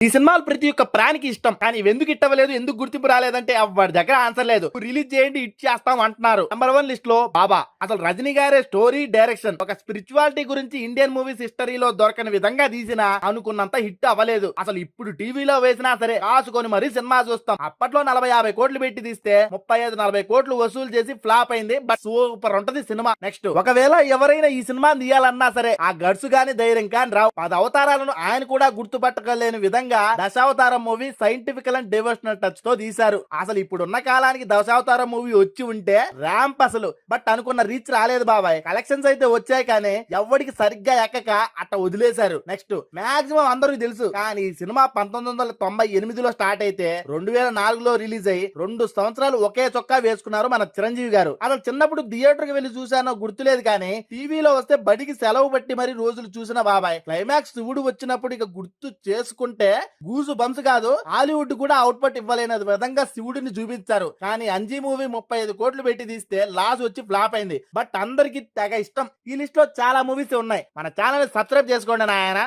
ఈ సినిమాలు ప్రతి ఒక్క ప్రాణికి ఇష్టం, కానీ ఎందుకు ఇట్టవలేదు, ఎందుకు గుర్తింపు రాలేదంటే వాడి దగ్గర ఆన్సర్ లేదు. రిలీజ్ చేయండి, హిట్ చేస్తాం అంటున్నారు. నెంబర్ 1 లిస్ట్ లో బాబా. అసలు రజనీ గారే స్టోరీ, డైరెక్షన్, ఒక స్పిరిచువాలిటీ గురించి ఇండియన్ మూవీస్ హిస్టరీలో దొరకని విధంగా తీసిన అనుకున్నంత హిట్ అవ్వలేదు. అసలు ఇప్పుడు టీవీలో వేసినా సరే కాసుకొని మరీ సినిమా చూస్తాం. అప్పట్లో 40-50 కోట్లు పెట్టి తీస్తే 35-40 కోట్లు వసూలు చేసి ఫ్లాప్ అయింది. బట్ సూపర్ ఉంటది సినిమా. నెక్స్ట్, ఒకవేళ ఎవరైనా ఈ సినిమా తీయాలన్నా సరే ఆ గడ్స్ గాని ధైర్యం కాని రావు. 10 అవతారాలను ఆయన కూడా గుర్తుపట్టగలేని విధంగా Dasavatharam movie సైంటిఫికల్ and devotional touch తో తీశారు. అసలు ఇప్పుడున్న కాలానికి దశావతారం మూవీ వచ్చి ఉంటే ర్యాంప్ అసలు. బట్ అనుకున్న రీచ్ రాలేదు బాబాయ్. కలెక్షన్స్ అయితే వచ్చాయి, కానీ ఎవరికి సరిగ్గా ఎక్కక అట్ట వదిలేశారు. నెక్స్ట్, మాక్సిమం అందరికి తెలుసు, కానీ ఈ సినిమా 1998లో స్టార్ట్ అయితే 2004లో రిలీజ్ అయ్యి 2 సంవత్సరాలు ఒకే చొక్కా వేసుకున్నారు మన చిరంజీవి గారు. అసలు చిన్నప్పుడు థియేటర్ కి వెళ్లి చూసానో గుర్తులేదు, కానీ టీవీలో వస్తే బడికి సెలవు బట్టి మరి రోజులు చూసిన బాబాయ్. క్లైమాక్స్ శివుడు వచ్చినప్పుడు ఇక గుర్తు చేసుకుంటే గూసు బంప్స్ కాదు, హాలీవుడ్ కూడా అవుట్పుట్ ఇవ్వలేని విధంగా శివుడిని చూపించారు. కానీ అంజీ మూవీ 35 కోట్లు పెట్టి తీస్తే లాస్ వచ్చి ఫ్లాప్ అయింది. బట్ అందరికి తెగ ఇష్టం. ఈ లిస్ట్ లో చాలా మూవీస్ ఉన్నాయి. మన ఛానల్ సబ్స్క్రైబ్ చేసుకోండి నాయనా.